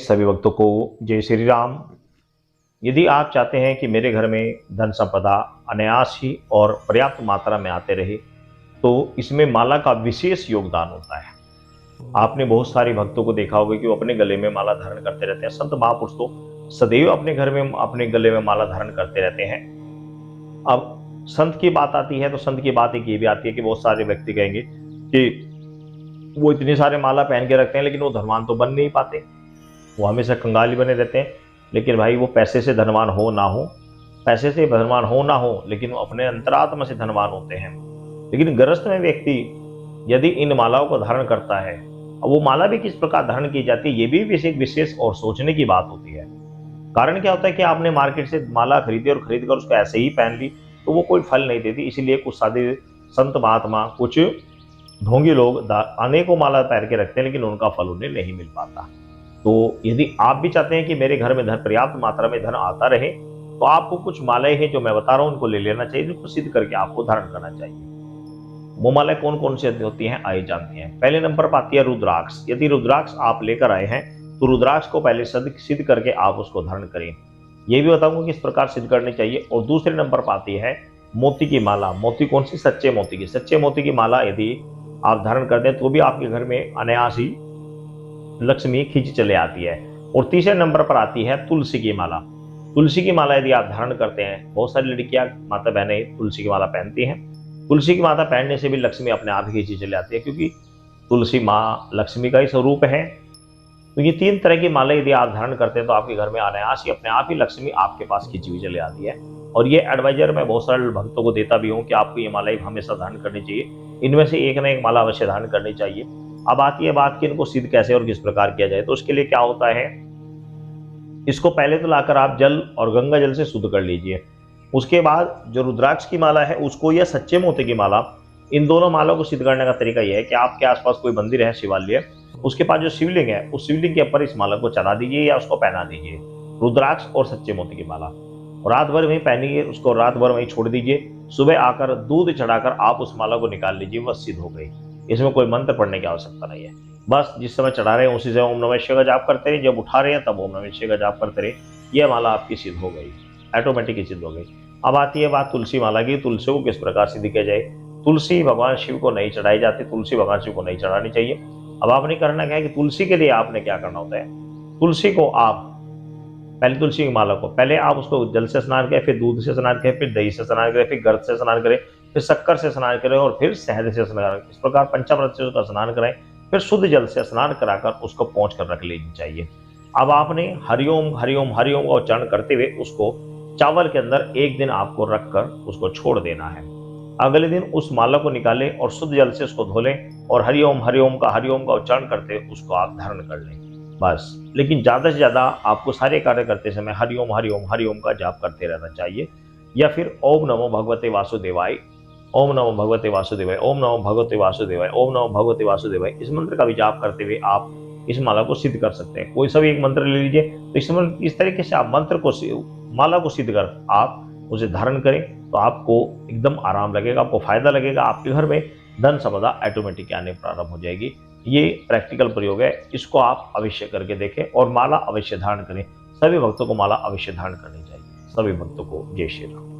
सभी भक्तों को जय श्री राम। यदि आप चाहते हैं कि मेरे घर में धन संपदा अनायास ही और पर्याप्त मात्रा में आते रहे, तो इसमें माला का विशेष योगदान होता है। आपने बहुत सारे भक्तों को देखा होगा कि वो अपने गले में माला धारण करते रहते हैं। संत महापुरुष तो सदैव अपने गले में माला धारण करते रहते हैं। अब संत की बात आती है तो संत की बात एक ये भी आती है कि बहुत सारे व्यक्ति कहेंगे कि वो इतने सारे माला पहन के रखते हैं लेकिन वो धनवान तो बन नहीं पाते, वो हमेशा कंगाली बने रहते हैं। लेकिन भाई वो पैसे से धनवान हो ना हो, पैसे से धनवान हो ना हो, लेकिन वो अपने अंतरात्मा से धनवान होते हैं। लेकिन गृहस्थ में व्यक्ति यदि इन मालाओं को धारण करता है, अब वो माला भी किस प्रकार धारण की जाती है ये भी विशेष और सोचने की बात होती है। कारण क्या होता है कि आपने मार्केट से माला खरीदी और खरीद कर उसको ऐसे ही पहन ली तो वो कोई फल नहीं देती। इसीलिए कुछ साधे संत महात्मा, कुछ ढोंगी लोग अनेकों माला पहन के रखते हैं लेकिन उनका फल उन्हें नहीं मिल पाता। तो यदि आप भी चाहते हैं कि मेरे घर में धन पर्याप्त मात्रा में धन आता रहे, तो आपको कुछ मालाएं हैं जो मैं बता रहा हूं उनको ले लेना चाहिए, जिनको सिद्ध करके आपको धारण करना चाहिए। वो मालाएं कौन कौन सी होती हैं आइए जानते हैं। पहले नंबर पर आती है रुद्राक्ष। यदि रुद्राक्ष आप लेकर आए हैं तो रुद्राक्ष को पहले सिद्ध करके आप उसको धारण करें। ये भी बताऊंगा किस प्रकार सिद्ध करनी चाहिए। और दूसरे नंबर पर आती है मोती की माला। मोती कौन सी? सच्चे मोती की। सच्चे मोती की माला यदि आप धारण करते हैं तो भी आपके घर में अनायास ही लक्ष्मी खींच चले आती है। और तीसरे नंबर पर आती है तुलसी की माला। तुलसी की माला यदि आप धारण करते हैं, बहुत सारी लड़कियां माता बहनें तुलसी की माला पहनती हैं। तुलसी की माला पहनने से भी लक्ष्मी अपने आप ही खींची चली आती है, क्योंकि तुलसी माँ लक्ष्मी का ही स्वरूप है। तो ये तीन तरह की माला यदि आप धारण करते हैं तो आपके घर में अनायास ही अपने आप ही लक्ष्मी आपके पास खींची हुई चली आती है। और ये एडवाइजर मैं बहुत सारे भक्तों को देता भी हूँ कि आपको ये माला हमेशा धारण करनी चाहिए। इनमें से एक ना एक माला अवश्य धारण करनी चाहिए। अब आती है बात कि इनको सिद्ध कैसे और किस प्रकार किया जाए। तो उसके लिए क्या होता है, इसको पहले तो लाकर आप जल और गंगा जल से शुद्ध कर लीजिए। उसके बाद जो रुद्राक्ष की माला है उसको या सच्चे मोती की माला, इन दोनों मालाओं को सिद्ध करने का तरीका यह है कि आपके आसपास कोई मंदिर है, शिवालय, उसके पास जो शिवलिंग है उस शिवलिंग के ऊपर इस माला को चढ़ा दीजिए या उसको पहना दीजिए, रुद्राक्ष और सच्चे मोती की माला। रात भर वहीं पहनिए, उसको रात भर वहीं छोड़ दीजिए। सुबह आकर दूध चढ़ाकर आप उस माला को निकाल लीजिए, वह सिद्ध हो गई। इसमें कोई मंत्र पढ़ने की आवश्यकता नहीं है। बस जिस समय चढ़ा रहे हैं उसी समय ओम नमः शिवाय का जाप करते रहिए, जब उठा रहे हैं तब ओम नमः शिवाय का जाप करते रहिए। यह माला आपकी सिद्ध हो गई, ऑटोमेटिक सिद्ध हो गई। अब आती है बात तुलसी माला की। तुलसी को किस प्रकार सिद्ध किया जाए। तुलसी भगवान शिव को नहीं चढ़ाई जाती, तुलसी भगवान शिव को नहीं चढ़ानी चाहिए। अब आपने करना क्या है कि तुलसी के लिए आपने क्या करना होता है, तुलसी को आप पहले तुलसी की माला को पहले आप उसको जल से स्नान करें, फिर दूध से स्नान करें, फिर दही से स्नान करें, फिर गर्द से स्नान करें, फिर शक्कर से स्नान करें और फिर शहद से स्नान करें। इस प्रकार पंचामृत से उसका स्नान करें, फिर शुद्ध जल से स्नान कराकर उसको पोंछ कर रख लेनी चाहिए। अब आपने हरिओम हरिओम हरिओम का उच्चारण करते हुए उसको चावल के अंदर एक दिन आपको रखकर उसको छोड़ देना है। अगले दिन उस माला को निकालें और शुद्ध जल से उसको धो लें और हरिओम हरिओम का उच्चारण करते हुए उसको आप धारण कर लें, बस। लेकिन ज्यादा से ज्यादा आपको सारे कार्य करते समय हरिओम हरिओम हरिओम का जाप करते रहना चाहिए। या फिर ओम नमो भगवते वासुदेवाय, ओम नमो भगवते वासुदेवाय, ओम नमो भगवते वासुदेवाय, ओम नमो भगवते वासुदेवाय, इस मंत्र का भी जाप करते हुए आप इस माला को सिद्ध कर सकते हैं। कोई सा भी एक मंत्र ले लीजिए। तो इस तरीके से आप मंत्र को माला को सिद्ध कर आप उसे धारण करें तो आपको एकदम आराम लगेगा, आपको फायदा लगेगा। आपके घर में धन संपदा ऑटोमेटिक आने प्रारंभ हो जाएगी। ये प्रैक्टिकल प्रयोग है, इसको आप अवश्य करके देखें और माला अवश्य धारण करें। सभी भक्तों को माला अवश्य धारण करनी चाहिए। सभी भक्तों को जय श्री राम।